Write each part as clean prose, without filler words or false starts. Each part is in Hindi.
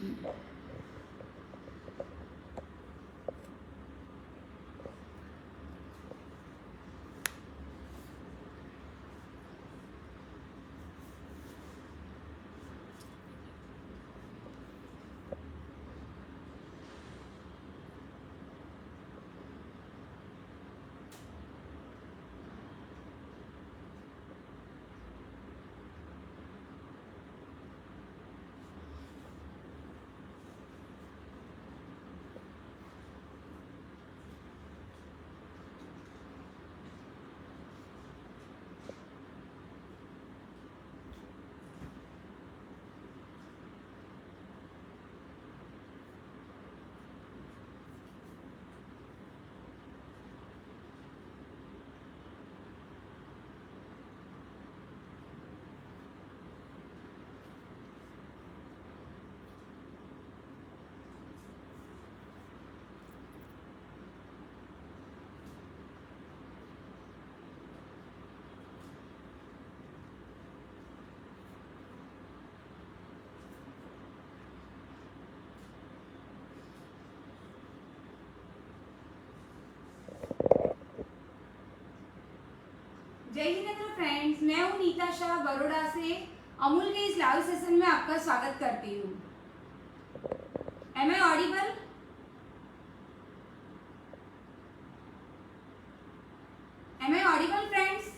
जय हिंद फ्रेंड्स, मैं हूं नीता शाह बड़ोड़ा से। अमूल के इस लाइव सेशन में आपका स्वागत करती हूं। Am I audible? Am I audible friends?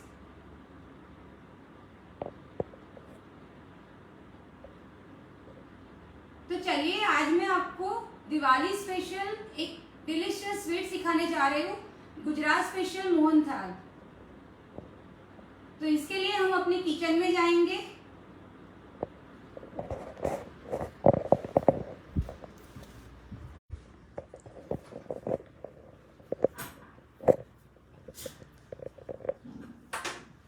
तो चलिए, आज मैं आपको दिवाली स्पेशल एक डिलीशियस स्वीट सिखाने जा रही हूँ, गुजरात स्पेशल मोहन थाल। तो इसके लिए हम अपने किचन में जाएंगे।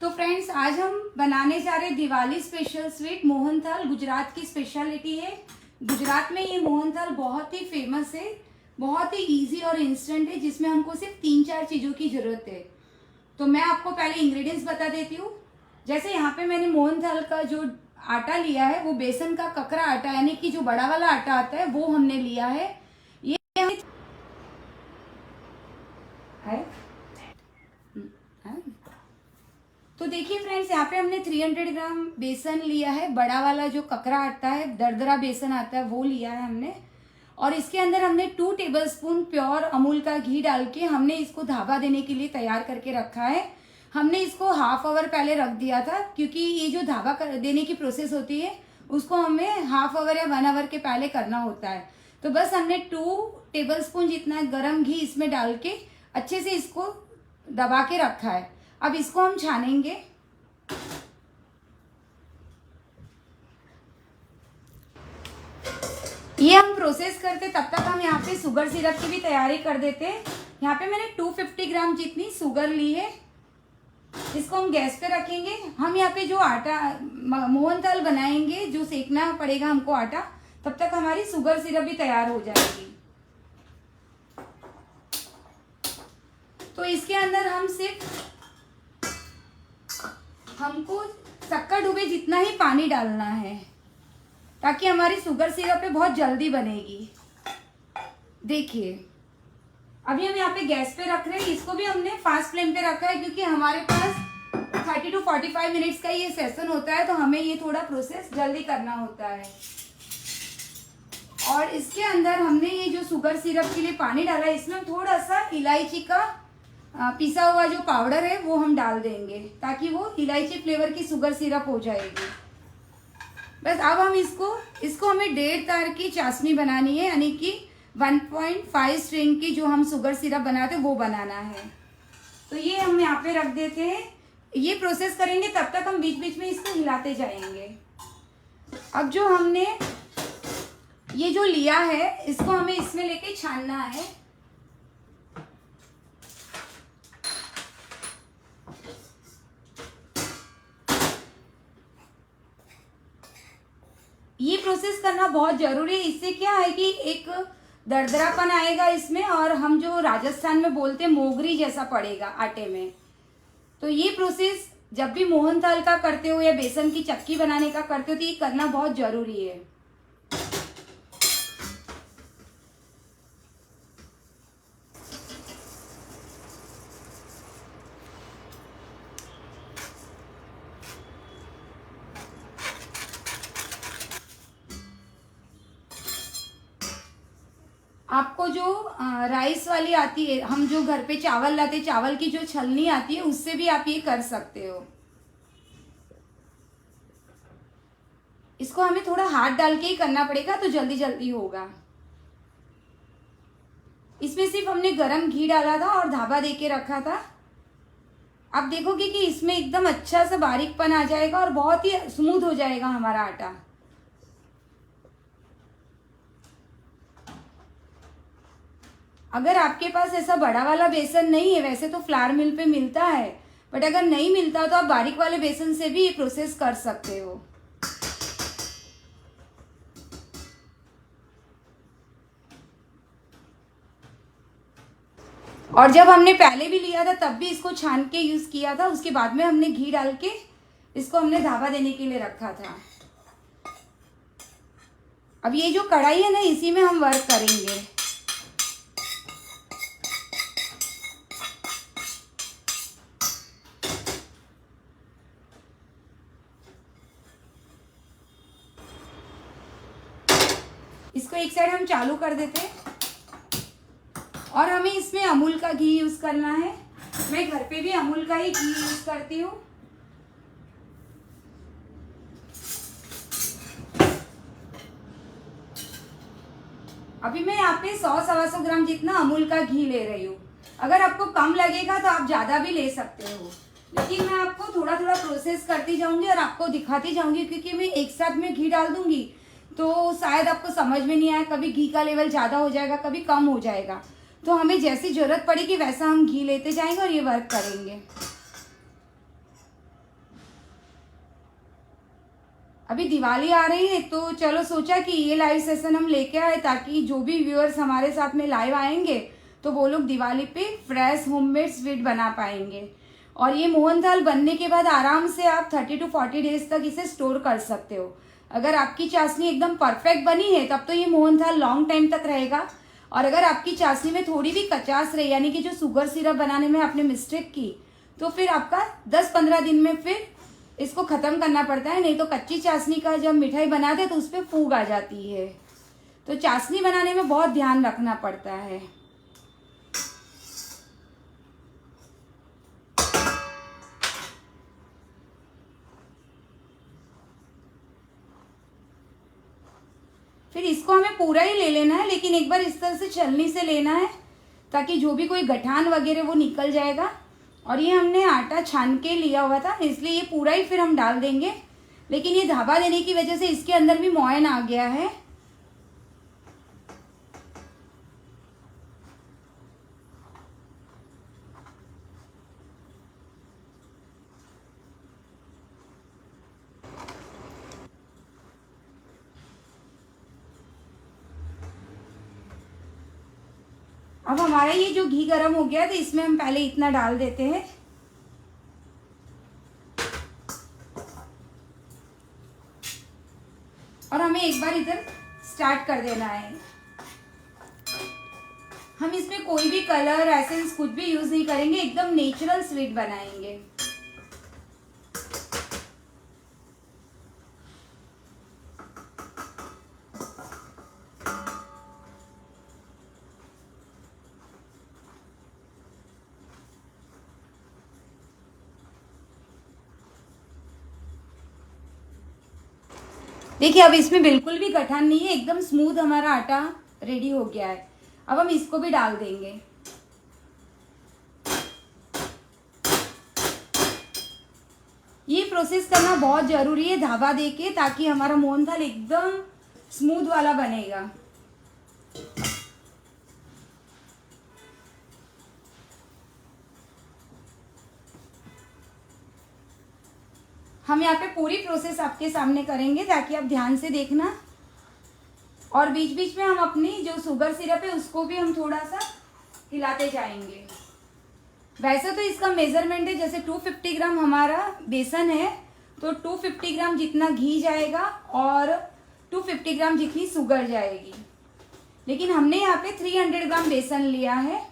तो फ्रेंड्स, आज हम बनाने जा रहे दिवाली स्पेशल स्वीट मोहन थाल। गुजरात की स्पेशलिटी है। गुजरात में ये मोहन थाल बहुत ही फेमस है, बहुत ही इजी और इंस्टेंट है, जिसमें हमको सिर्फ 3-4 चीजों की जरूरत है। तो मैं आपको पहले इंग्रेडिएंट्स बता देती हूँ। जैसे यहाँ पे मैंने मोहन थाल का जो आटा लिया है वो बेसन का ककरा आटा, यानी कि जो बड़ा वाला आटा आता है वो हमने लिया है। ये है। तो देखिए फ्रेंड्स, यहाँ पे हमने 300 ग्राम बेसन लिया है। बड़ा वाला जो ककरा आटा है, दरदरा बेसन आता है, वो लिया है हमने। और इसके अंदर हमने 2 टेबलस्पून प्योर अमूल का घी डाल के हमने इसको धाबा देने के लिए तैयार करके रखा है। हमने इसको हाफ आवर पहले रख दिया था, क्योंकि ये जो धाबा देने की प्रोसेस होती है उसको हमें हाफ आवर या 1 आवर के पहले करना होता है। तो बस हमने 2 टेबलस्पून जितना गर्म घी इसमें डाल के अच्छे से इसको दबा के रखा है। अब इसको हम छानेंगे। ये हम प्रोसेस करते तब तक हम यहाँ पे शुगर सिरप की भी तैयारी कर देते हैं। यहाँ पे मैंने 250 ग्राम जितनी शुगर ली है। इसको हम गैस पे रखेंगे। हम यहाँ पे जो आटा मोहन थाल बनाएंगे, जो सेकना पड़ेगा हमको आटा, तब तक हमारी शुगर सिरप भी तैयार हो जाएगी। तो इसके अंदर हम सिर्फ हमको शक्कर डूबे जितना ही पानी डालना है, ताकि हमारी शुगर सिरप पे बहुत जल्दी बनेगी। देखिए, अभी हम यहाँ पे गैस पे रख रहे हैं। इसको भी हमने फास्ट फ्लेम पे रखा है, क्योंकि हमारे पास 30 to 45 मिनट्स का ये सेशन होता है, तो हमें ये थोड़ा प्रोसेस जल्दी करना होता है। और इसके अंदर हमने ये जो शुगर सिरप के लिए पानी डाला है, इसमें थोड़ा सा इलायची का पिसा हुआ जो पाउडर है वो हम डाल देंगे, ताकि वो इलायची फ्लेवर की शुगर सिरप हो जाएगी। बस अब हम इसको हमें 1.5 तार की चाशनी बनानी है, यानी कि 1.5 स्ट्रिंग की जो हम शुगर सिरप बनाते हैं वो बनाना है। तो ये हम यहाँ पे रख देते हैं। ये प्रोसेस करेंगे तब तक हम बीच बीच में इसको हिलाते जाएंगे। अब जो हमने ये जो लिया है, इसको हमें इसमें लेके छानना है। ये प्रोसेस करना बहुत जरूरी है। इससे क्या है कि एक दरदरापन आएगा इसमें, और हम जो राजस्थान में बोलते हैं मोगरी जैसा पड़ेगा आटे में। तो ये प्रोसेस जब भी मोहन थाल का करते हो या बेसन की चक्की बनाने का करते हो, तो ये करना बहुत जरूरी है। आपको जो राइस वाली आती है, हम जो घर पे चावल लाते, चावल की जो छलनी आती है, उससे भी आप ये कर सकते हो। इसको हमें थोड़ा हाथ डाल के ही करना पड़ेगा तो जल्दी जल्दी होगा। इसमें सिर्फ हमने गरम घी डाला था और धाबा दे के रखा था। आप देखोगे कि इसमें एकदम अच्छा सा बारीकपन आ जाएगा और बहुत ही स्मूथ हो जाएगा हमारा आटा। अगर आपके पास ऐसा बड़ा वाला बेसन नहीं है, वैसे तो फ्लावर मिल पे मिलता है, बट अगर नहीं मिलता तो आप बारीक वाले बेसन से भी ये प्रोसेस कर सकते हो। और जब हमने पहले भी लिया था तब भी इसको छान के यूज किया था, उसके बाद में हमने घी डाल के इसको हमने धाबा देने के लिए रखा था। अब ये जो कढ़ाई है ना, इसी में हम वर्क करेंगे। इसको एक साइड हम चालू कर देते हैं और हमें इसमें अमूल का घी यूज करना है। मैं घर पे भी अमूल का ही घी यूज करती हूँ। अभी मैं यहाँ पे 100-125 ग्राम जितना अमूल का घी ले रही हूँ। अगर आपको कम लगेगा तो आप ज्यादा भी ले सकते हो, लेकिन मैं आपको थोड़ा थोड़ा प्रोसेस करती जाऊंगी और आपको दिखाती जाऊंगी, क्योंकि मैं एक साथ में घी डाल दूंगी तो शायद आपको समझ में नहीं आए, कभी घी का लेवल ज्यादा हो जाएगा, कभी कम हो जाएगा। तो हमें जैसी जरूरत पड़ेगी वैसा हम घी लेते जाएंगे और ये वर्क करेंगे। अभी दिवाली आ रही है तो चलो सोचा कि ये लाइव सेशन हम लेके आए, ताकि जो भी व्यूअर्स हमारे साथ में लाइव आएंगे तो वो लोग दिवाली पे फ्रेश होममेड स्वीट बना पाएंगे। और ये मोहनथाल बनने के बाद आराम से आप 30 to 40 डेज तक इसे स्टोर कर सकते हो। अगर आपकी चाशनी एकदम परफेक्ट बनी है तब तो ये मोहनथाल लॉन्ग टाइम तक रहेगा, और अगर आपकी चाशनी में थोड़ी भी कचास रही, यानी कि जो शुगर सिरप बनाने में आपने मिस्टेक की, तो फिर आपका 10-15 दिन में फिर इसको खत्म करना पड़ता है। नहीं तो कच्ची चाशनी का जब मिठाई बनाते हैं तो उस पर फूग आ जाती है। तो चाशनी बनाने में बहुत ध्यान रखना पड़ता है। फिर इसको हमें पूरा ही ले लेना है, लेकिन एक बार इस तरह से छलनी से लेना है ताकि जो भी कोई गठान वगैरह वो निकल जाएगा। और ये हमने आटा छान के लिया हुआ था, इसलिए ये पूरा ही फिर हम डाल देंगे। लेकिन ये धाबा देने की वजह से इसके अंदर भी मोयन आ गया है। अब हमारा ये जो घी गरम हो गया है तो इसमें हम पहले इतना डाल देते हैं। और हमें एक बार इधर स्टार्ट कर देना है। हम इसमें कोई भी कलर एसेंस कुछ भी यूज नहीं करेंगे, एकदम नेचुरल स्वीट बनाएंगे। देखिए अब इसमें बिल्कुल भी गठान नहीं है, एकदम स्मूथ हमारा आटा रेडी हो गया है। अब हम इसको भी डाल देंगे। ये प्रोसेस करना बहुत जरूरी है धाबा देके, ताकि हमारा मोहनथाल एकदम स्मूथ वाला बनेगा। हम यहाँ पे पूरी प्रोसेस आपके सामने करेंगे ताकि आप ध्यान से देखना। और बीच बीच में हम अपनी जो शुगर सिरप है उसको भी हम थोड़ा सा हिलाते जाएंगे। वैसे तो इसका मेजरमेंट है, जैसे 250 ग्राम हमारा बेसन है तो 250 ग्राम जितना घी जाएगा और 250 ग्राम जितनी शुगर जाएगी, लेकिन हमने यहाँ पे 300 ग्राम बेसन लिया है।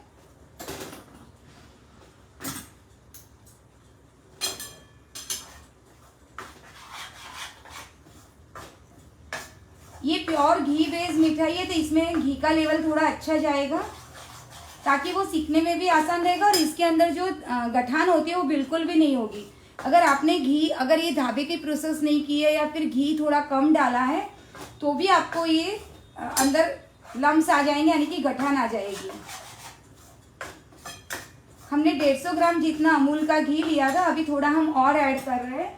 ये प्योर घी बेस्ड मिठाई है तो इसमें घी का लेवल थोड़ा अच्छा जाएगा ताकि वो सीखने में भी आसान रहेगा और इसके अंदर जो गठान होती है वो बिल्कुल भी नहीं होगी। अगर आपने घी, अगर ये ढाबे की प्रोसेस नहीं की है या फिर घी थोड़ा कम डाला है तो भी आपको ये अंदर लम्स आ जाएंगे, यानी कि गठान आ जाएगी। हमने 150 ग्राम जितना अमूल का घी लिया था, अभी थोड़ा हम और ऐड कर रहे हैं।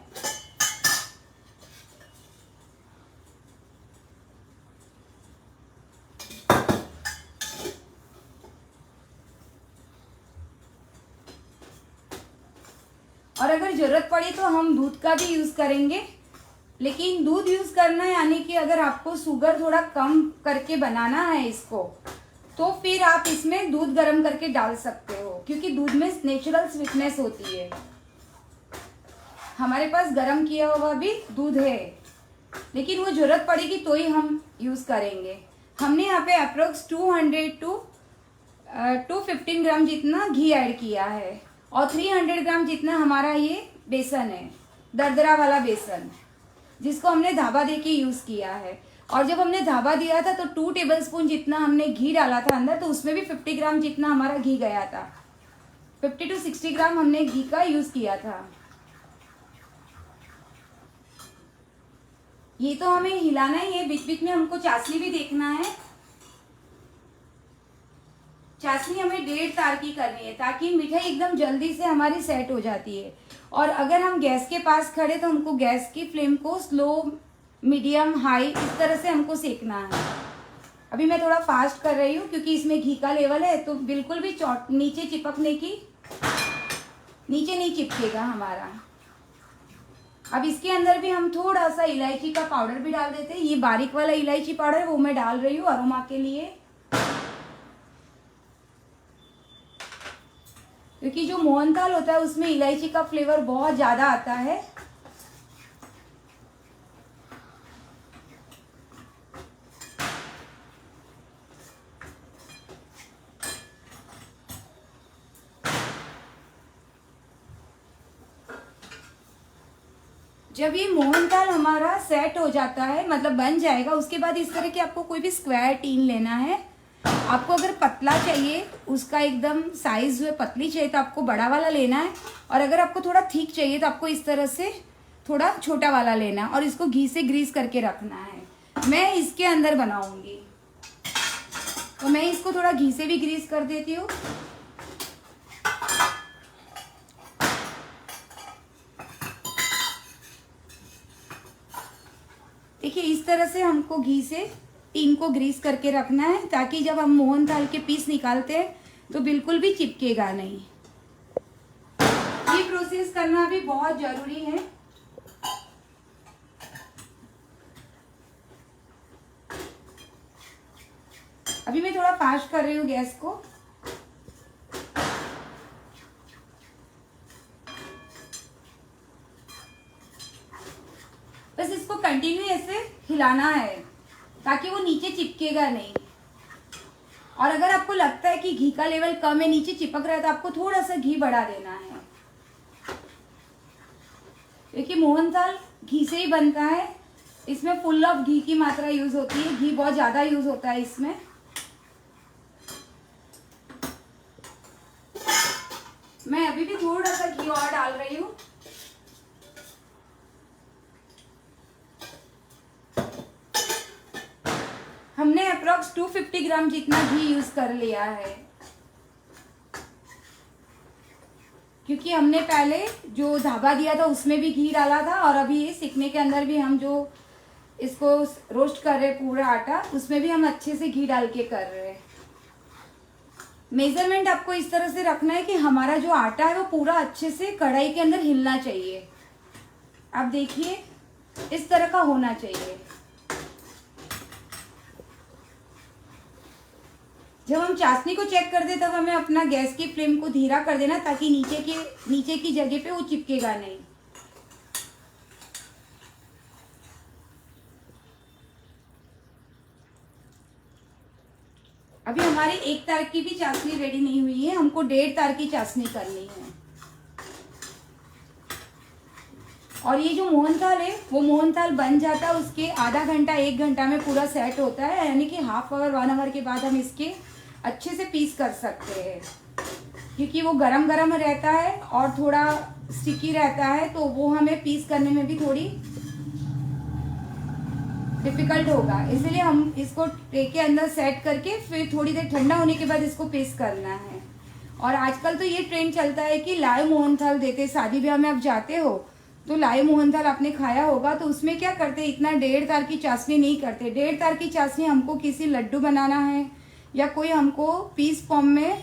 और अगर जरूरत पड़ी तो हम दूध का भी यूज करेंगे, लेकिन दूध यूज करना है यानी कि अगर आपको शुगर थोड़ा कम करके बनाना है इसको तो फिर आप इसमें दूध गर्म करके डाल सकते हो, क्योंकि दूध में नेचुरल स्वीटनेस होती है। हमारे पास गर्म किया हुआ भी दूध है, लेकिन वो जरूरत पड़ेगी तो ही हम यूज करेंगे। हमने यहाँ पे अप्रोक्स 200 टू 215 ग्राम जितना घी ऐड किया है और 300 ग्राम जितना हमारा ये बेसन है, दरदरा वाला बेसन, जिसको हमने धाबा देके यूज किया है। और जब हमने धाबा दिया था तो 2 टेबलस्पून जितना हमने घी डाला था अंदर, तो उसमें भी 50 ग्राम जितना हमारा घी गया था। 50 टू 60 ग्राम हमने घी का यूज किया था। ये तो हमें हिलाना ही है, बीच बीच में हमको चाशनी भी देखना है। चाशनी हमें 1.5 तार की करनी है ताकि मिठाई एकदम जल्दी से हमारी सेट हो जाती है। और अगर हम गैस के पास खड़े तो हमको गैस की फ्लेम को स्लो, मीडियम, हाई इस तरह से हमको सेकना है। अभी मैं थोड़ा फास्ट कर रही हूँ क्योंकि इसमें घी का लेवल है, तो बिल्कुल भी नीचे चिपकने की, नीचे नहीं चिपकेगा हमारा। अब इसके अंदर भी हम थोड़ा सा इलायची का पाउडर भी डाल देते हैं। ये बारीक वाला इलायची पाउडर है वो मैं डाल रही हूँ अरोमा के लिए, क्योंकि जो मोहनथाल होता है उसमें इलायची का फ्लेवर बहुत ज्यादा आता है। जब ये मोहनथाल हमारा सेट हो जाता है, मतलब बन जाएगा, उसके बाद इस तरह के आपको कोई भी स्क्वायर टीन लेना है। आपको अगर पतला चाहिए, उसका एकदम साइज जो है पतली चाहिए तो आपको बड़ा वाला लेना है, और अगर आपको थोड़ा थिक चाहिए तो आपको इस तरह से थोड़ा छोटा वाला लेना है और इसको घी से ग्रीस करके रखना है। मैं इसके अंदर बनाऊंगी तो मैं इसको थोड़ा घी से भी ग्रीस कर देती हूँ। देखिए इस तरह से हमको घी से टीन को ग्रीस करके रखना है ताकि जब हम मोहनथाल के पीस निकालते हैं तो बिल्कुल भी चिपकेगा नहीं। ये प्रोसेस करना भी बहुत जरूरी है। अभी मैं थोड़ा फास्ट कर रही हूँ गैस को। बस इसको कंटिन्यू ऐसे हिलाना है ताकि वो नीचे चिपकेगा नहीं। और अगर आपको लगता है कि घी का लेवल कम है, नीचे चिपक रहा है, तो आपको थोड़ा सा घी बढ़ा देना है। देखिए मोहनथाल घी से ही बनता है, इसमें फुल ऑफ घी की मात्रा यूज होती है, घी बहुत ज्यादा यूज होता है इसमें। मैं अभी भी थोड़ा सा घी और डाल रही हूँ। हमने अप्रोक्स 250 ग्राम जितना घी यूज कर लिया है, क्योंकि हमने पहले जो धाबा दिया था उसमें भी घी डाला था, और अभी ये सीखने के अंदर भी हम जो इसको रोस्ट कर रहे पूरा आटा, उसमें भी हम अच्छे से घी डाल के कर रहे हैं। मेजरमेंट आपको इस तरह से रखना है कि हमारा जो आटा है वो पूरा अच्छे से कढ़ाई के अंदर हिलना चाहिए। आप देखिए इस तरह का होना चाहिए। जब हम चाशनी को चेक कर दे तब हमें अपना गैस की फ्लेम को धीरा कर देना ताकि नीचे की जगह पे वो चिपकेगा नहीं। अभी हमारी 1 तार की भी चाशनी रेडी नहीं हुई है, हमको 1.5 तार की चाशनी करनी है। और ये जो मोहनथाल है वो मोहनथाल बन जाता है उसके आधा घंटा 1 घंटा में पूरा सेट होता है, यानी कि हाफ आवर 1 आवर के बाद हम इसके अच्छे से पीस कर सकते हैं, क्योंकि वो गरम गरम रहता है और थोड़ा स्टिकी रहता है, तो वो हमें पीस करने में भी थोड़ी डिफिकल्ट होगा। इसलिए हम इसको ट्रे के अंदर सेट करके फिर थोड़ी देर ठंडा होने के बाद इसको पीस करना है। और आजकल तो ये ट्रेंड चलता है कि लाइव मोहनथाल देते, शादी ब्याह में आप जाते हो तो लाइव मोहनथाल आपने खाया होगा, तो उसमें क्या करते हैं, इतना 1.5 तार की चाशनी नहीं करते। 1.5 तार की चाशनी हमको किसी लड्डू बनाना है या कोई हमको पीस फॉर्म में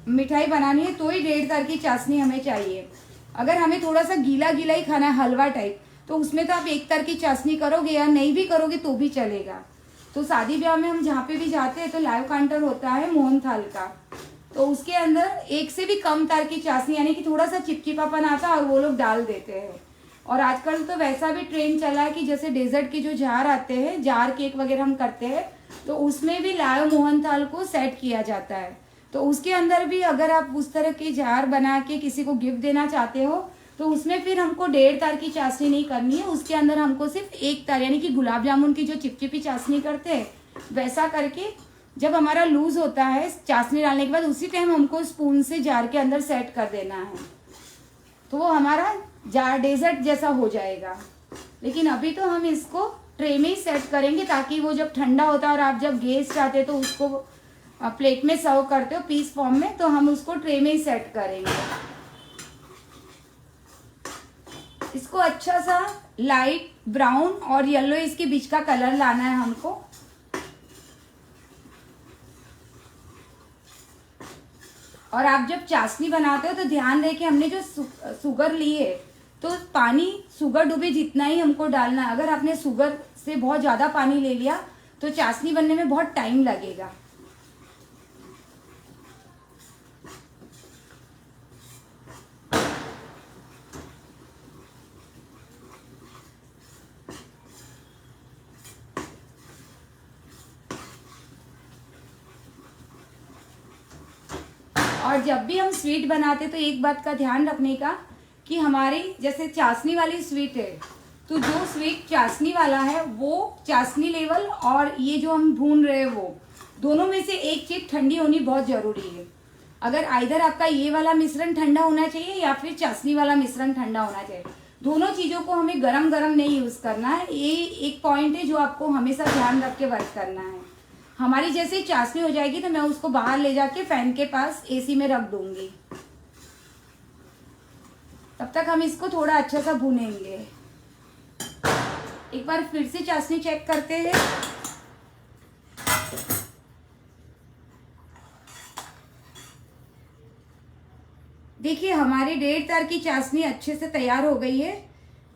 मिठाई बनानी है तो ही 1.5 तार की चाशनी हमें चाहिए। अगर हमें थोड़ा सा गीला गीला ही खाना है, हलवा टाइप, तो उसमें तो आप 1 तार की चाशनी करोगे या नहीं भी करोगे तो भी चलेगा। तो शादी ब्याह में हम जहाँ पे भी जाते हैं तो लाइव काउंटर होता है मोहनथाल का, तो उसके अंदर 1 से भी कम तार की चाशनी, यानी कि थोड़ा सा चिपचिपापन आता है और वो लोग डाल देते हैं। और आजकल तो वैसा भी ट्रेंड चला है कि जैसे डेजर्ट के जो जार आते हैं, जार केक वगैरह हम करते हैं, तो उसमें भी लाइव मोहनथाल को सेट किया जाता है। तो उसके अंदर भी अगर आप उस तरह के जार बना के किसी को गिफ्ट देना चाहते हो तो उसमें फिर हमको 1.5 तार की चाशनी नहीं करनी है, उसके अंदर हमको सिर्फ 1 तार, यानी कि गुलाब जामुन की जो चिपचिपी चाशनी करते हैं वैसा करके, जब हमारा लूज होता है चाशनी डालने के बाद उसी टाइम हमको स्पून से जार के अंदर सेट कर देना है, तो वो हमारा जार डेजर्ट जैसा हो जाएगा। लेकिन अभी तो हम इसको ट्रे में ही सेट करेंगे ताकि वो जब ठंडा होता है और आप जब गेस्ट आते हैं तो उसको प्लेट में सर्व करते हो पीस फॉर्म में, तो हम उसको ट्रे में ही सेट करेंगे। इसको अच्छा सा लाइट ब्राउन और येलो इसके बीच का कलर लाना है हमको। और आप जब चाशनी बनाते हो तो ध्यान रहे कि हमने जो शुगर ली है तो पानी शुगर डूबे जितना ही हमको डालना है। अगर आपने शुगर से बहुत ज़्यादा पानी ले लिया तो चाशनी बनने में बहुत टाइम लगेगा। और जब भी हम स्वीट बनाते तो एक बात का ध्यान रखने का कि हमारी जैसे चाशनी वाली स्वीट है तो जो स्वीट चाशनी वाला है वो चाशनी लेवल और ये जो हम भून रहे हैं वो दोनों में से एक चीज ठंडी होनी बहुत जरूरी है। अगर आइदर आपका ये वाला मिश्रण ठंडा होना चाहिए या फिर चाशनी वाला मिश्रण ठंडा होना चाहिए, दोनों चीजों को हमें गरम गरम नहीं यूज करना है। ये एक पॉइंट है जो आपको हमेशा ध्यान रख के वर्क करना है। हमारी जैसे ही चाशनी हो जाएगी तो मैं उसको बाहर ले जाके फैन के पास एसी में रख दूंगी, तब तक हम इसको थोड़ा अच्छा सा भूनेंगे। एक बार फिर से चाशनी चेक करते हैं। देखिए हमारी 1.5 तार की चाशनी अच्छे से तैयार हो गई है।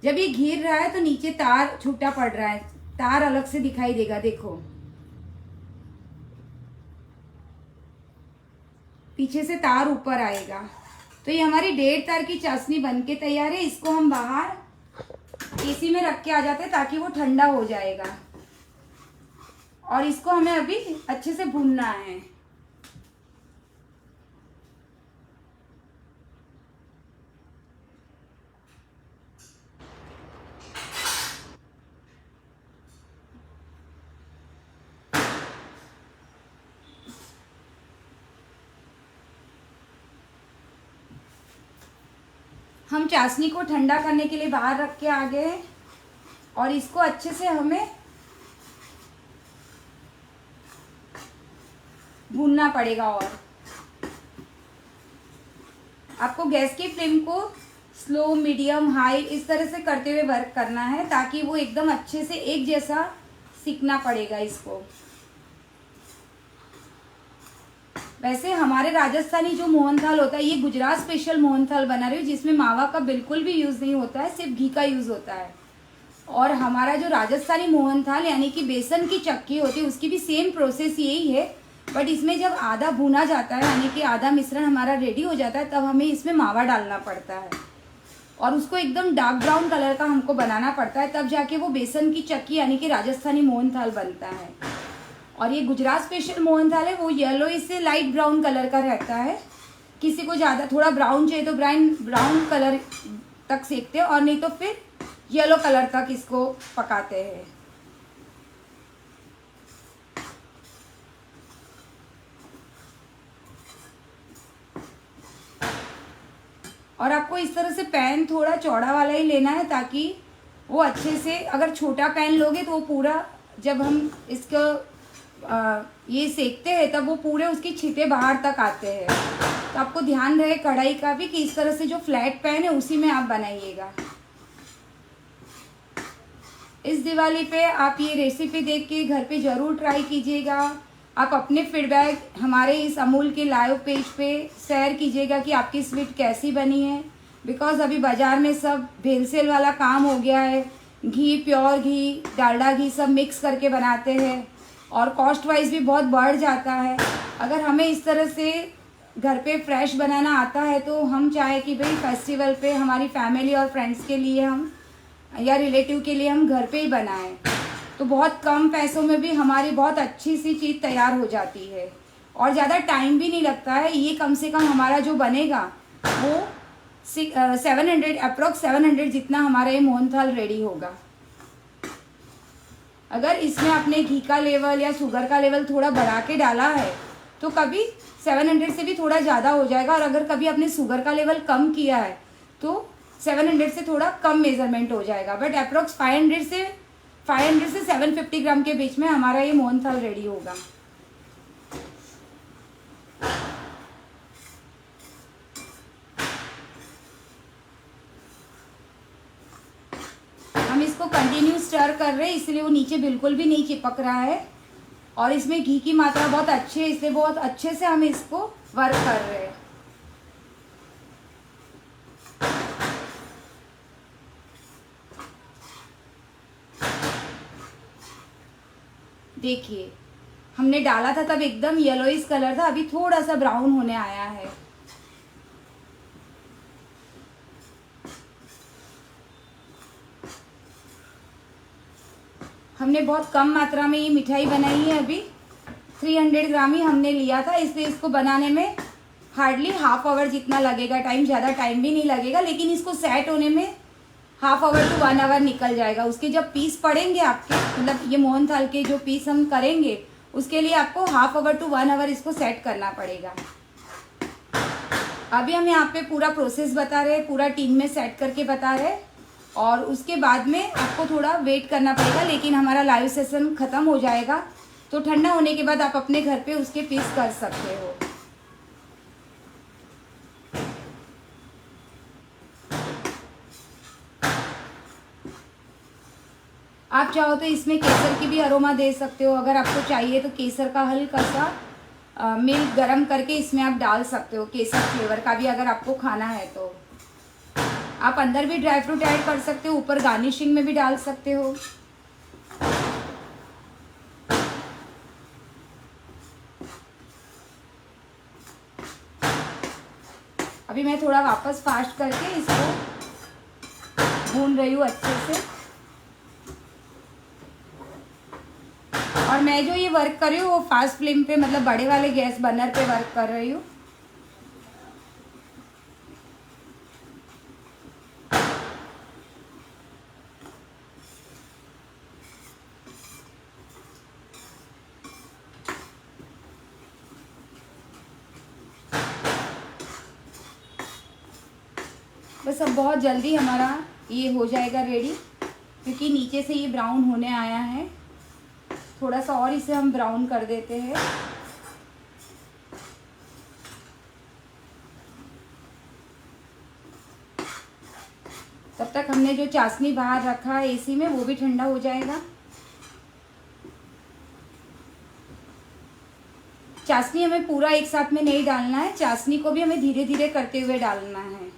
जब ये घिर रहा है तो नीचे तार छूटा पड़ रहा है, तार अलग से दिखाई देगा, देखो पीछे से तार ऊपर आएगा। तो ये हमारी 1.5 तार की चाशनी बनके तैयार है। इसको हम बाहर एसी में रख के आ जाते हैं ताकि वो ठंडा हो जाएगा। और इसको हमें अभी अच्छे से भूनना है। हम चाशनी को ठंडा करने के लिए बाहर रख के आ गए और इसको अच्छे से हमें भूनना पड़ेगा। और आपको गैस की फ्लेम को स्लो, मीडियम, हाई इस तरह से करते हुए वर्क करना है ताकि वो एकदम अच्छे से एक जैसा सीखना पड़ेगा इसको। वैसे हमारे राजस्थानी जो मोहनथाल होता है ये गुजरात स्पेशल मोहनथाल बना रही हूँ जिसमें मावा का बिल्कुल भी यूज नहीं होता है, सिर्फ घी का यूज होता है। और हमारा जो राजस्थानी मोहनथाल यानी कि बेसन की चक्की होती है उसकी भी सेम प्रोसेस यही है, बट इसमें जब आधा भुना जाता है यानी कि आधा मिश्रण हमारा रेडी हो जाता है तब हमें इसमें मावा डालना पड़ता है और उसको एकदम डार्क ब्राउन कलर का हमको बनाना पड़ता है, तब जाके वो बेसन की चक्की यानी कि राजस्थानी मोहनथाल बनता है। और ये गुजरात स्पेशल मोहनथाल है वो येलो इससे लाइट ब्राउन कलर का रहता है। किसी को ज़्यादा थोड़ा ब्राउन चाहिए तो ब्राउन कलर तक सेकते हैं और नहीं तो फिर येलो कलर तक इसको पकाते हैं। और आपको इस तरह से पैन थोड़ा चौड़ा वाला ही लेना है, ताकि वो अच्छे से, अगर छोटा पैन लोगे तो वो पूरा, जब हम इसको ये सेकते हैं तब वो पूरे उसकी छींटे बाहर तक आते हैं। तो आपको ध्यान रहे कढ़ाई का भी कि इस तरह से जो फ्लैट पैन है उसी में आप बनाइएगा। इस दिवाली पे आप ये रेसिपी देख के घर पे ज़रूर ट्राई कीजिएगा। आप अपने फीडबैक हमारे इस अमूल के लाइव पेज पे शेयर कीजिएगा कि आपकी स्वीट कैसी बनी है। बिकॉज़ अभी बाज़ार में सब भेलसेल वाला काम हो गया है, घी, प्योर घी, डालडा घी सब मिक्स करके बनाते हैं और कॉस्ट वाइज भी बहुत बढ़ जाता है। अगर हमें इस तरह से घर पे फ्रेश बनाना आता है तो हम चाहे कि भाई फेस्टिवल पे हमारी फैमिली और फ्रेंड्स के लिए हम या रिलेटिव के लिए हम घर पे ही बनाएं, तो बहुत कम पैसों में भी हमारी बहुत अच्छी सी चीज़ तैयार हो जाती है और ज़्यादा टाइम भी नहीं लगता है। ये कम से कम हमारा जो बनेगा वो 700 अप्रोक्स 700 जितना हमारा ये मोहनथाल रेडी होगा। अगर इसमें आपने घी का लेवल या शुगर का लेवल थोड़ा बढ़ा के डाला है तो कभी 700 से भी थोड़ा ज़्यादा हो जाएगा, और अगर कभी आपने शुगर का लेवल कम किया है तो 700 से थोड़ा कम मेजरमेंट हो जाएगा। बट अप्रोक्स 500 से 750 ग्राम के बीच में हमारा ये मोहनथाल रेडी होगा। हम इसको कंटिन्यू स्टर कर रहे हैं, इसलिए वो नीचे बिल्कुल भी नहीं चिपक रहा है और इसमें घी की मात्रा बहुत अच्छी है, इसलिए बहुत अच्छे से हम इसको वर्क कर रहे हैं। देखिए, हमने डाला था तब एकदम येलोइश कलर था, अभी थोड़ा सा ब्राउन होने आया है। हमने बहुत कम मात्रा में ये मिठाई बनाई है, अभी 300 ग्राम ही हमने लिया था, इसलिए इसको बनाने में हार्डली हाफ आवर जितना लगेगा टाइम, ज़्यादा टाइम भी नहीं लगेगा। लेकिन इसको सेट होने में हाफ आवर टू 1 आवर निकल जाएगा। उसके जब पीस पड़ेंगे आपके, मतलब ये मोहनथाल के जो पीस हम करेंगे उसके लिए आपको हाफ आवर टू 1 आवर इसको सेट करना पड़ेगा। अभी हम यहाँ पे पूरा प्रोसेस बता रहे हैं, पूरा टीम में सेट करके बता रहे हैं, और उसके बाद में आपको थोड़ा वेट करना पड़ेगा। लेकिन हमारा लाइव सेशन ख़त्म हो जाएगा तो ठंडा होने के बाद आप अपने घर पे उसके पीस कर सकते हो। आप चाहो तो इसमें केसर की भी अरोमा दे सकते हो। अगर आपको चाहिए तो केसर का हल्का सा मिल्क गरम करके इसमें आप डाल सकते हो, केसर फ्लेवर का भी अगर आपको खाना है तो। आप अंदर भी ड्राई फ्रूट ऐड कर सकते हो, ऊपर गार्निशिंग में भी डाल सकते हो। अभी मैं थोड़ा वापस फास्ट करके इसको भून रही हूँ अच्छे से। और मैं जो ये वर्क कर रही हूँ वो फास्ट फ्लेम पे, मतलब बड़े वाले गैस बर्नर पे वर्क कर रही हूँ। बस अब बहुत जल्दी हमारा ये हो जाएगा रेडी, क्योंकि नीचे से ये ब्राउन होने आया है। थोड़ा सा और इसे हम ब्राउन कर देते हैं। तब तक हमने जो चाशनी बाहर रखा है एसी में वो भी ठंडा हो जाएगा। चाशनी हमें पूरा एक साथ में नहीं डालना है, चाशनी को भी हमें धीरे धीरे करते हुए डालना है।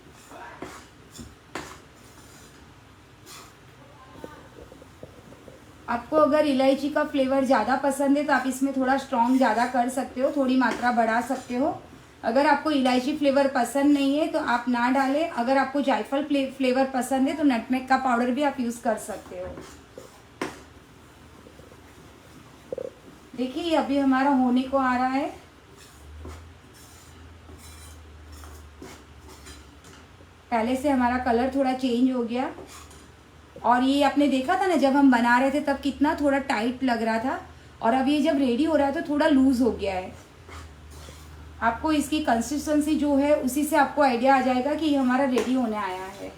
आपको अगर इलायची का फ्लेवर ज़्यादा पसंद है तो आप इसमें थोड़ा स्ट्रॉन्ग ज़्यादा कर सकते हो, थोड़ी मात्रा बढ़ा सकते हो। अगर आपको इलायची फ्लेवर पसंद नहीं है तो आप ना डालें। अगर आपको जायफल फ्लेवर पसंद है तो नटमेग का पाउडर भी आप यूज़ कर सकते हो। देखिए अभी हमारा होने को आ रहा है। पहले से हमारा कलर थोड़ा चेंज हो गया। और ये आपने देखा था ना जब हम बना रहे थे तब कितना थोड़ा टाइट लग रहा था, और अब ये जब रेडी हो रहा है तो थोड़ा लूज़ हो गया है। आपको इसकी कंसिस्टेंसी जो है उसी से आपको आइडिया आ जाएगा कि ये हमारा रेडी होने आया है।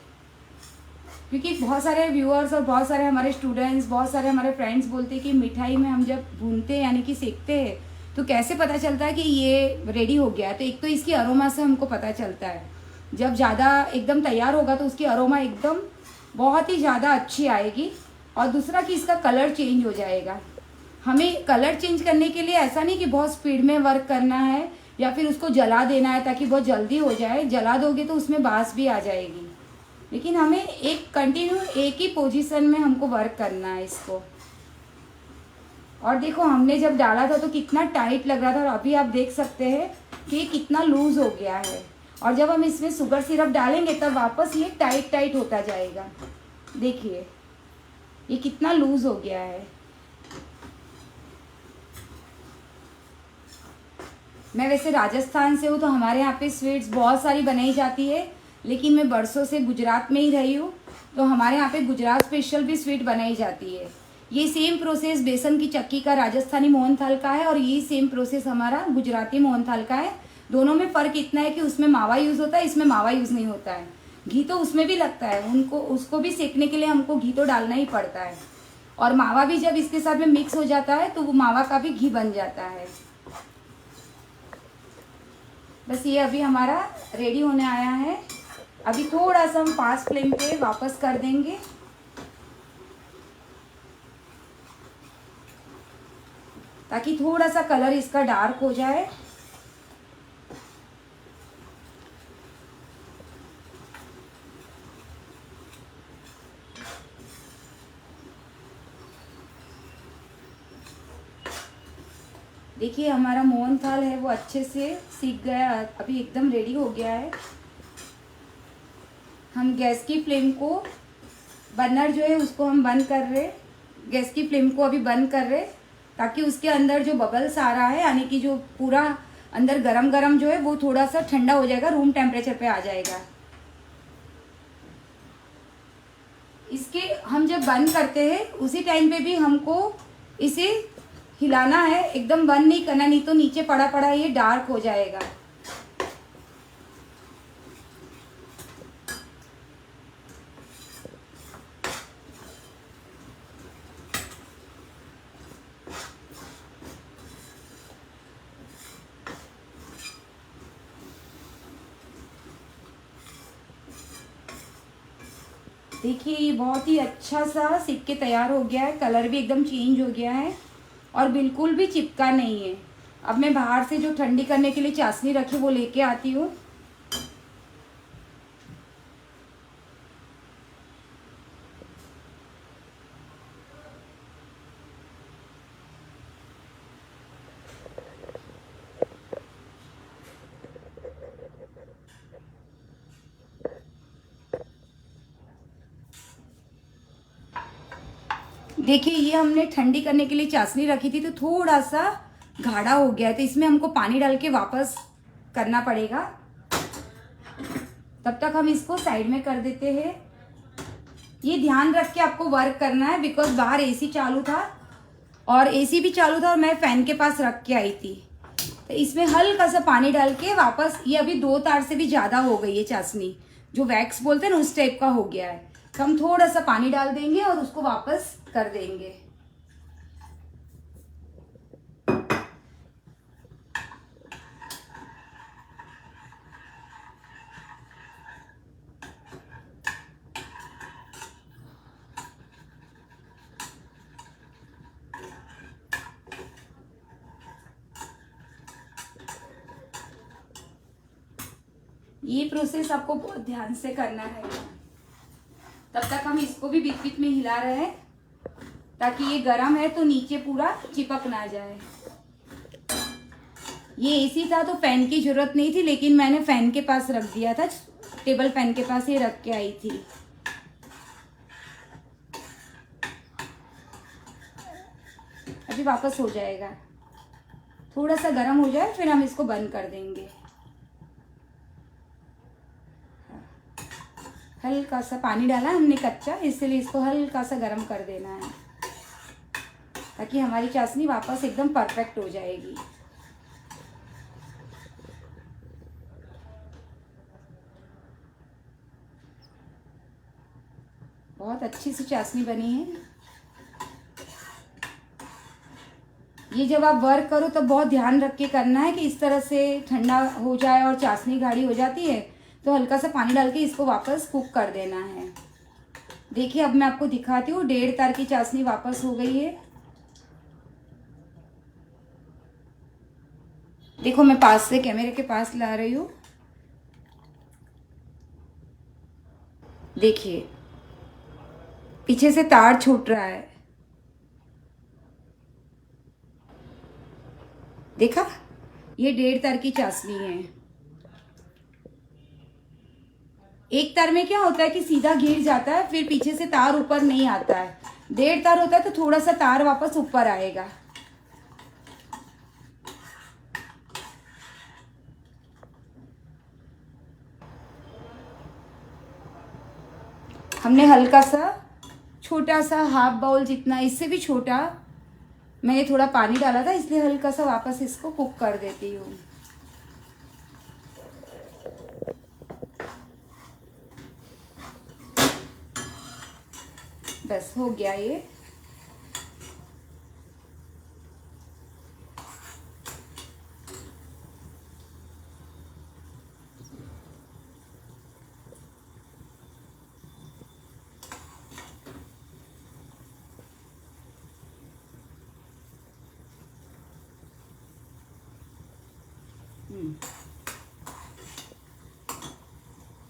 क्योंकि बहुत सारे व्यूअर्स और बहुत सारे हमारे स्टूडेंट्स, बहुत सारे हमारे फ्रेंड्स बोलते हैं कि मिठाई में हम जब भूनते हैं यानी कि सेकते हैं तो कैसे पता चलता है कि ये रेडी हो गया है। तो एक तो इसकी अरोमा से हमको पता चलता है, जब ज़्यादा एकदम तैयार होगा तो उसकी अरोमा एकदम बहुत ही ज़्यादा अच्छी आएगी। और दूसरा कि इसका कलर चेंज हो जाएगा। हमें कलर चेंज करने के लिए ऐसा नहीं कि बहुत स्पीड में वर्क करना है या फिर उसको जला देना है ताकि बहुत जल्दी हो जाए। जला दोगे तो उसमें बास भी आ जाएगी, लेकिन हमें एक कंटिन्यू एक ही पोजीशन में हमको वर्क करना है इसको। और देखो हमने जब डाला था तो कितना टाइट लग रहा था, और अभी आप देख सकते हैं कि ये कितना लूज़ हो गया है। और जब हम इसमें शुगर सिरप डालेंगे तब वापस ये टाइट टाइट होता जाएगा। देखिए ये कितना लूज़ हो गया है। मैं वैसे राजस्थान से हूँ तो हमारे यहाँ पे स्वीट्स बहुत सारी बनाई जाती है, लेकिन मैं बरसों से गुजरात में ही रही हूँ तो हमारे यहाँ पे गुजरात स्पेशल भी स्वीट बनाई जाती है। ये सेम प्रोसेस बेसन की चक्की का राजस्थानी मोहनथाल का है और ये सेम प्रोसेस हमारा गुजराती मोहनथाल का है। दोनों में फ़र्क इतना है कि उसमें मावा यूज़ होता है, इसमें मावा यूज़ नहीं होता है। घी तो उसमें भी लगता है, उसको भी सेकने के लिए हमको घी तो डालना ही पड़ता है। और मावा भी जब इसके साथ में मिक्स हो जाता है तो वो मावा का भी घी बन जाता है। बस ये अभी हमारा रेडी होने आया है। अभी थोड़ा सा हम फास्ट फ्लेम पे वापस कर देंगे ताकि थोड़ा सा कलर इसका डार्क हो जाए। देखिए हमारा मोहनथाल है वो अच्छे से सीख गया, अभी एकदम रेडी हो गया है। हम गैस की फ्लेम को, बर्नर जो है उसको हम बंद कर रहे, गैस की फ्लेम को अभी बंद कर रहे ताकि उसके अंदर जो बबल्स आ रहा है यानी कि जो पूरा अंदर गरम गरम जो है वो थोड़ा सा ठंडा हो जाएगा, रूम टेम्परेचर पे आ जाएगा। इसके हम जब बंद करते हैं उसी टाइम पे भी हमको इसे हिलाना है, एकदम बंद नहीं करना, नहीं तो नीचे पड़ा पड़ा ये डार्क हो जाएगा। देखिए ये बहुत ही अच्छा सा सिक के तैयार हो गया है, कलर भी एकदम चेंज हो गया है और बिल्कुल भी चिपका नहीं है। अब मैं बाहर से जो ठंडी करने के लिए चाशनी रखी वो लेके आती हूँ। देखिए ये हमने ठंडी करने के लिए चाशनी रखी थी तो थोड़ा सा गाढ़ा हो गया है, तो इसमें हमको पानी डाल के वापस करना पड़ेगा। तब तक हम इसको साइड में कर देते हैं। ये ध्यान रख के आपको वर्क करना है बिकॉज बाहर एसी चालू था और एसी भी चालू था और मैं फैन के पास रख के आई थी। तो इसमें हल्का सा पानी डाल के वापस, ये अभी 2 तार से भी ज़्यादा हो गई है चाशनी, जो वैक्स बोलते हैं ना उस टाइप का हो गया है। तो हम थोड़ा सा पानी डाल देंगे और उसको वापस कर देंगे। ये प्रोसेस आपको बहुत ध्यान से करना है। तब तक हम इसको भी बीच बीच में हिला रहे हैं ताकि ये गर्म है तो नीचे पूरा चिपक ना जाए। ये एसी था तो फैन की जरूरत नहीं थी, लेकिन मैंने फैन के पास रख दिया था, टेबल फैन के पास ही रख के आई थी। अभी वापस हो जाएगा, थोड़ा सा गर्म हो जाए फिर हम इसको बंद कर देंगे। हल्का सा पानी डाला हमने कच्चा, इसलिए इसको हल्का सा गर्म कर देना है ताकि हमारी चाशनी वापस एकदम परफेक्ट हो जाएगी। बहुत अच्छी सी चाशनी बनी है। ये जब आप वर्क करो तब बहुत ध्यान रख के करना है कि इस तरह से ठंडा हो जाए और चाशनी गाढ़ी हो जाती है तो हल्का सा पानी डाल के इसको वापस कुक कर देना है। देखिए अब मैं आपको दिखाती हूँ, 1.5 तार की चाशनी वापस हो गई है। देखो मैं पास से कैमरे के पास ला रही हूँ, देखिए पीछे से तार छूट रहा है, देखा? ये 1.5 तार की चाशनी है। एक तार में क्या होता है कि सीधा घिर जाता है, फिर पीछे से तार ऊपर नहीं आता है। 1.5 तार होता है तो थोड़ा सा तार वापस ऊपर आएगा। हमने हल्का सा छोटा सा हाफ बाउल जितना, इससे भी छोटा, मैंने थोड़ा पानी डाला था इसलिए हल्का सा वापस इसको कुक कर देती हूँ। बस हो गया ये।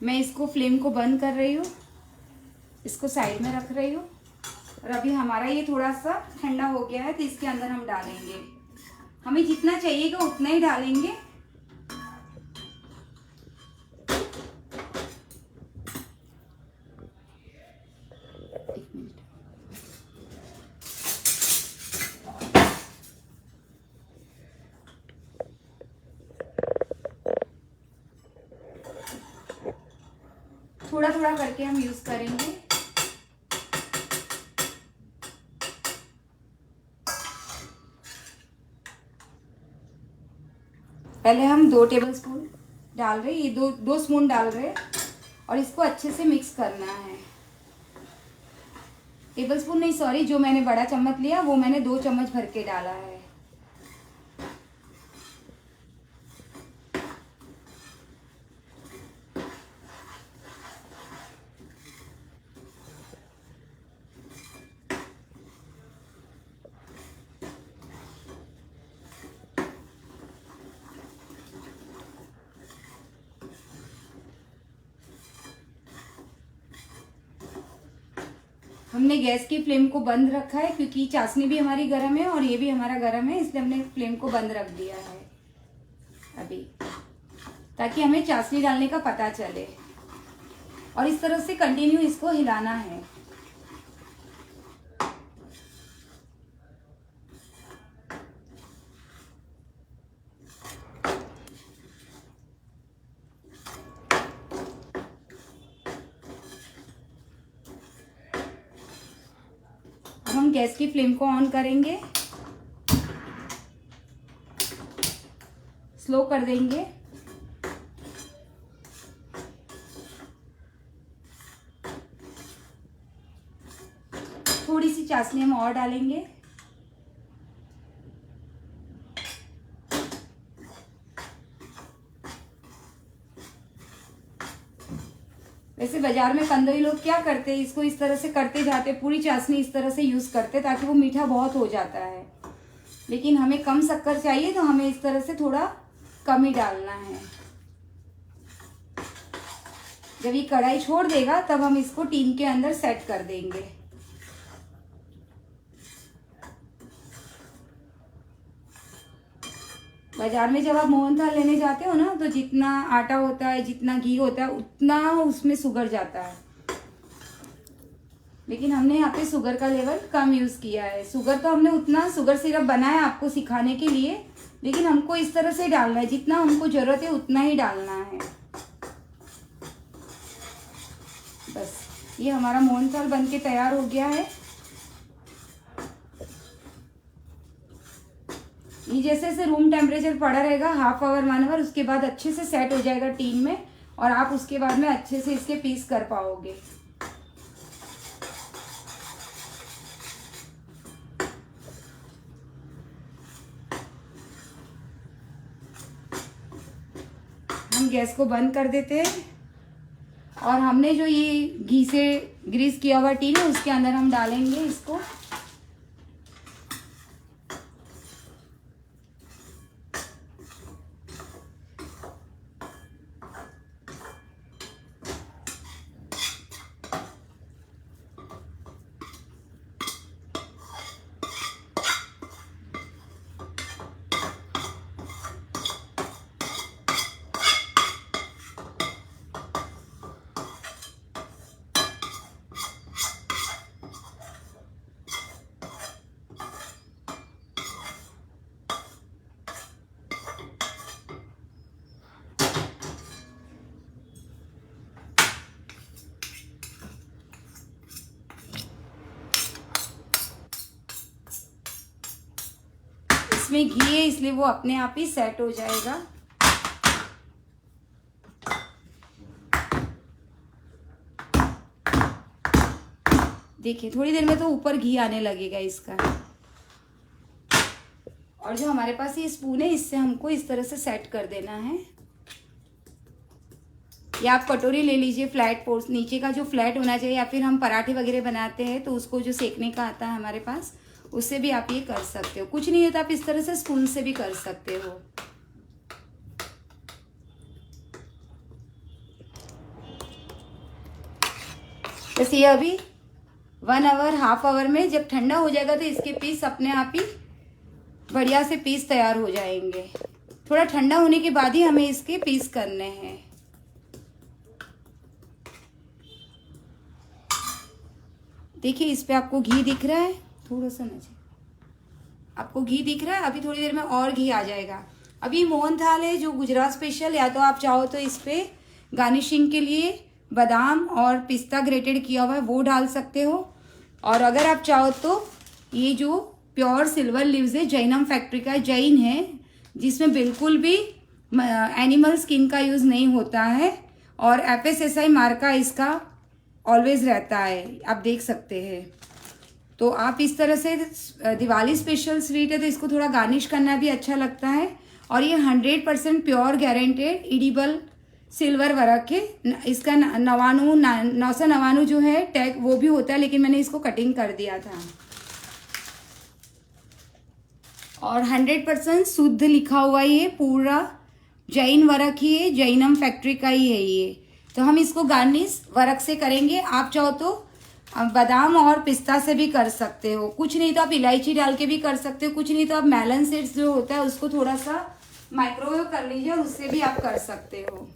मैं इसको फ्लेम को बंद कर रही हूँ, इसको साइड में रख रही हूँ और अभी हमारा ये थोड़ा सा ठंडा हो गया है तो इसके अंदर हम डालेंगे। हमें जितना चाहिएगा उतना ही डालेंगे। थोड़ा थोड़ा करके हम यूज करेंगे। पहले हम 2 टेबलस्पून डाल रहे, ये दो स्पून डाल रहे और इसको अच्छे से मिक्स करना है। टेबलस्पून नहीं, सॉरी, जो मैंने बड़ा चम्मच लिया वो मैंने 2 चम्मच भर के डाला है। हमने गैस की फ्लेम को बंद रखा है क्योंकि चाशनी भी हमारी गर्म है और ये भी हमारा गर्म है, इसलिए हमने फ्लेम को बंद रख दिया है अभी, ताकि हमें चाशनी डालने का पता चले। और इस तरह से कंटिन्यू इसको हिलाना है। हम गैस की फ्लेम को ऑन करेंगे, स्लो कर देंगे। थोड़ी सी चाशनी हम और डालेंगे। वैसे बाजार में कंदोई लोग क्या करते हैं, इसको इस तरह से करते जाते, पूरी चाशनी इस तरह से यूज करते ताकि वो मीठा बहुत हो जाता है। लेकिन हमें कम शक्कर चाहिए तो हमें इस तरह से थोड़ा कम ही डालना है। जब ये कढ़ाई छोड़ देगा तब हम इसको टीन के अंदर सेट कर देंगे। बाजार में जब आप मोहनथाल लेने जाते हो ना तो जितना आटा होता है, जितना घी होता है, उतना उसमें शुगर जाता है। लेकिन हमने यहाँ पे शुगर का लेवल कम यूज किया है। शुगर तो हमने उतना शुगर सिरप बनाया आपको सिखाने के लिए, लेकिन हमको इस तरह से डालना है, जितना हमको जरूरत है उतना ही डालना है। ये हमारा मोहनथाल बन के तैयार हो गया है। ये जैसे जैसे रूम टेम्परेचर पड़ा रहेगा हाफ आवर 1 आवर, उसके बाद अच्छे से सेट हो जाएगा टीन में और आप उसके बाद में अच्छे से इसके पीस कर पाओगे। हम गैस को बंद कर देते हैं और हमने जो ये घी से ग्रीस किया हुआ टीन है उसके अंदर हम डालेंगे इसको। इसमें घी है इसलिए वो अपने आप ही सेट हो जाएगा। देखिए थोड़ी देर में तो ऊपर घी आने लगेगा इसका। और जो हमारे पास ये स्पून है इससे हमको इस तरह से सेट कर देना है। या आप कटोरी ले लीजिए फ्लैट पोर्स, नीचे का जो फ्लैट होना चाहिए, या फिर हम पराठे वगैरह बनाते हैं तो उसको जो सेकने का आता है हमारे पास, उससे भी आप ये कर सकते हो। कुछ नहीं है तो आप इस तरह से स्पून से भी कर सकते हो। बस ये अभी 1 आवर हाफ आवर में जब ठंडा हो जाएगा तो इसके पीस अपने आप ही बढ़िया से पीस तैयार हो जाएंगे। थोड़ा ठंडा होने के बाद ही हमें इसके पीस करने हैं। देखिए इस पे आपको घी दिख रहा है, थोड़ा सा नीचे आपको घी दिख रहा है। अभी थोड़ी देर में और घी आ जाएगा। अभी मोहनथाल है जो गुजरात स्पेशल, या तो आप चाहो तो इस पे गार्निशिंग के लिए बादाम और पिस्ता ग्रेटेड किया हुआ है वो डाल सकते हो। और अगर आप चाहो तो ये जो प्योर सिल्वर लिव्स है, जैनम फैक्ट्री का जैन है, जिसमें बिल्कुल भी एनिमल स्किन का यूज़ नहीं होता है और FSSAI मार्का इसका ऑलवेज रहता है, आप देख सकते हैं। तो आप इस तरह से दिवाली स्पेशल स्वीट है तो इसको थोड़ा गार्निश करना भी अच्छा लगता है। और ये 100% pure guaranteed edible silver work है। इसका 999 जो है टैग वो भी होता है, लेकिन मैंने इसको कटिंग कर दिया था। और 100% शुद्ध लिखा हुआ ये पूरा जैन वर्क ही है, जैनम फैक्ट्री का ही है ये। तो हम इसको गार्निश वर्क से करेंगे। आप चाहो तो बादाम और पिस्ता से भी कर सकते हो, कुछ नहीं तो आप इलायची डाल के भी कर सकते हो, कुछ नहीं तो आप मेलन सीड्स जो होता है उसको थोड़ा सा माइक्रोवेव कर लीजिए और उससे भी आप कर सकते हो।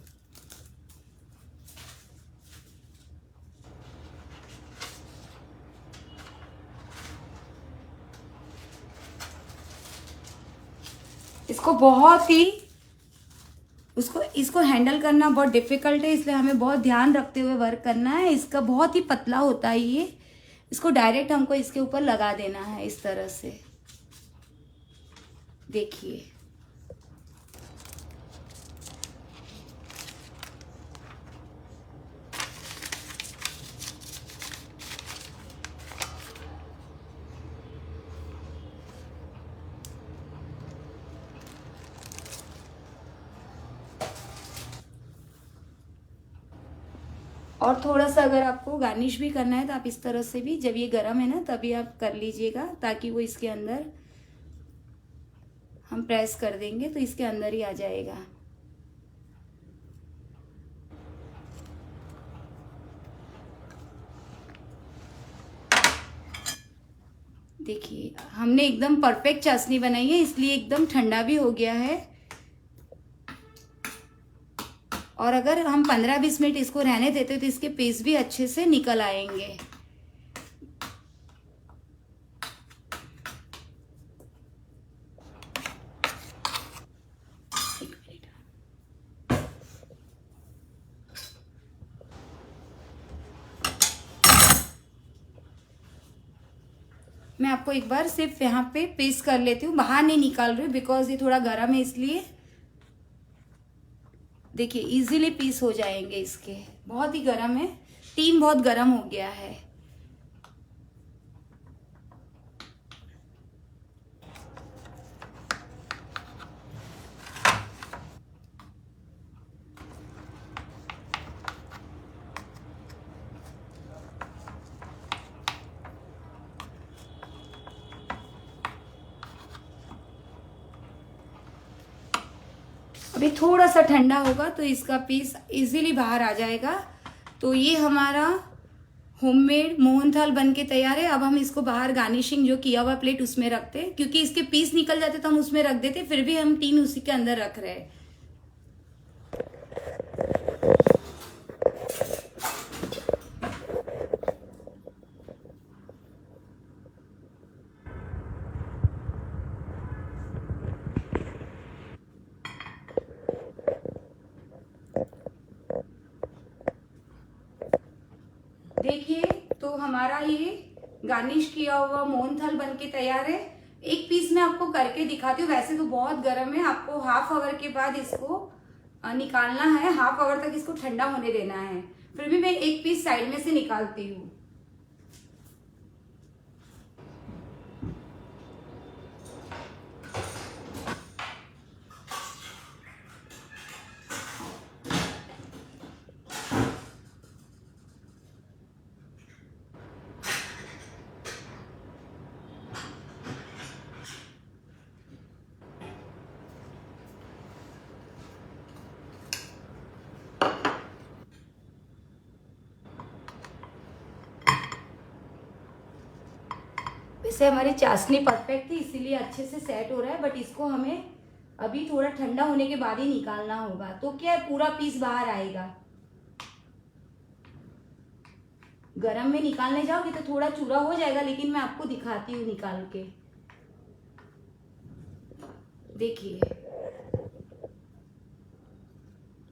इसको बहुत ही इसको हैंडल करना बहुत डिफिकल्ट है, इसलिए हमें बहुत ध्यान रखते हुए वर्क करना है। इसका बहुत ही पतला होता है ये, इसको डायरेक्ट हमको इसके ऊपर लगा देना है इस तरह से। देखिए और थोड़ा सा अगर आपको गार्निश भी करना है तो आप इस तरह से भी, जब ये गर्म है ना तभी आप कर लीजिएगा, ताकि वो इसके अंदर हम प्रेस कर देंगे तो इसके अंदर ही आ जाएगा। देखिए हमने एकदम परफेक्ट चाशनी बनाई है, इसलिए एकदम ठंडा भी हो गया है। और अगर हम 15-20 मिनट इसको रहने देते तो इसके पीस भी अच्छे से निकल आएंगे। मैं आपको एक बार सिर्फ यहाँ पे पीस कर लेती हूँ, बाहर नहीं निकाल रही बिकॉज ये थोड़ा गर्म है इसलिए। देखिए इजीली पीस हो जाएंगे इसके, बहुत ही गर्म है, टीन बहुत गर्म हो गया है। अभी थोड़ा सा ठंडा होगा तो इसका पीस इजीली बाहर आ जाएगा। तो ये हमारा होममेड मोहनथाल बन के तैयार है। अब हम इसको बाहर गार्निशिंग जो किया हुआ प्लेट उसमें रखते हैं, क्योंकि इसके पीस निकल जाते तो हम उसमें रख देते, फिर भी हम 3 उसी के अंदर रख रहे हैं। देखिए तो हमारा ये गार्निश किया हुआ मोहनथाल बन के तैयार है। एक पीस मैं आपको करके दिखाती हूँ। वैसे तो बहुत गर्म है, आपको हाफ आवर के बाद इसको निकालना है, हाफ आवर तक इसको ठंडा होने देना है। फिर भी मैं एक पीस साइड में से निकालती हूँ। वैसे हमारी चाशनी परफेक्ट थी इसीलिए अच्छे से सेट हो रहा है, बट इसको हमें अभी थोड़ा ठंडा होने के बाद ही निकालना होगा। तो क्या है, पूरा पीस बाहर आएगा। गरम में निकालने जाओगे तो थोड़ा चूरा हो जाएगा, लेकिन मैं आपको दिखाती हूँ निकाल के। देखिए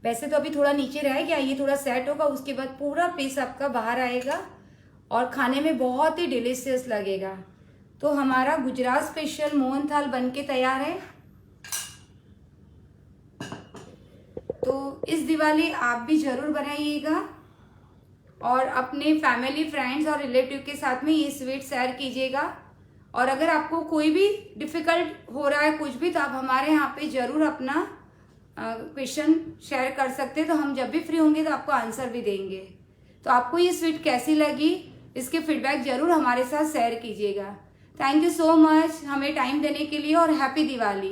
वैसे तो अभी थोड़ा नीचे रह गया, ये थोड़ा सेट होगा, उसके बाद पूरा पीस आपका बाहर आएगा और खाने में बहुत ही डिलीशियस लगेगा। तो हमारा गुजरात स्पेशल मोहनथाल बन के तैयार है। तो इस दिवाली आप भी जरूर बनाइएगा और अपने फैमिली, फ्रेंड्स और रिलेटिव के साथ में ये स्वीट शेयर कीजिएगा। और अगर आपको कोई भी डिफिकल्ट हो रहा है कुछ भी, तो आप हमारे यहाँ पे जरूर अपना क्वेश्चन शेयर कर सकते हैं। तो हम जब भी फ्री होंगे तो आपको आंसर भी देंगे। तो आपको ये स्वीट कैसी लगी, इसके फीडबैक जरूर हमारे साथ शेयर कीजिएगा। थैंक यू सो मच हमें टाइम देने के लिए और हैप्पी दिवाली।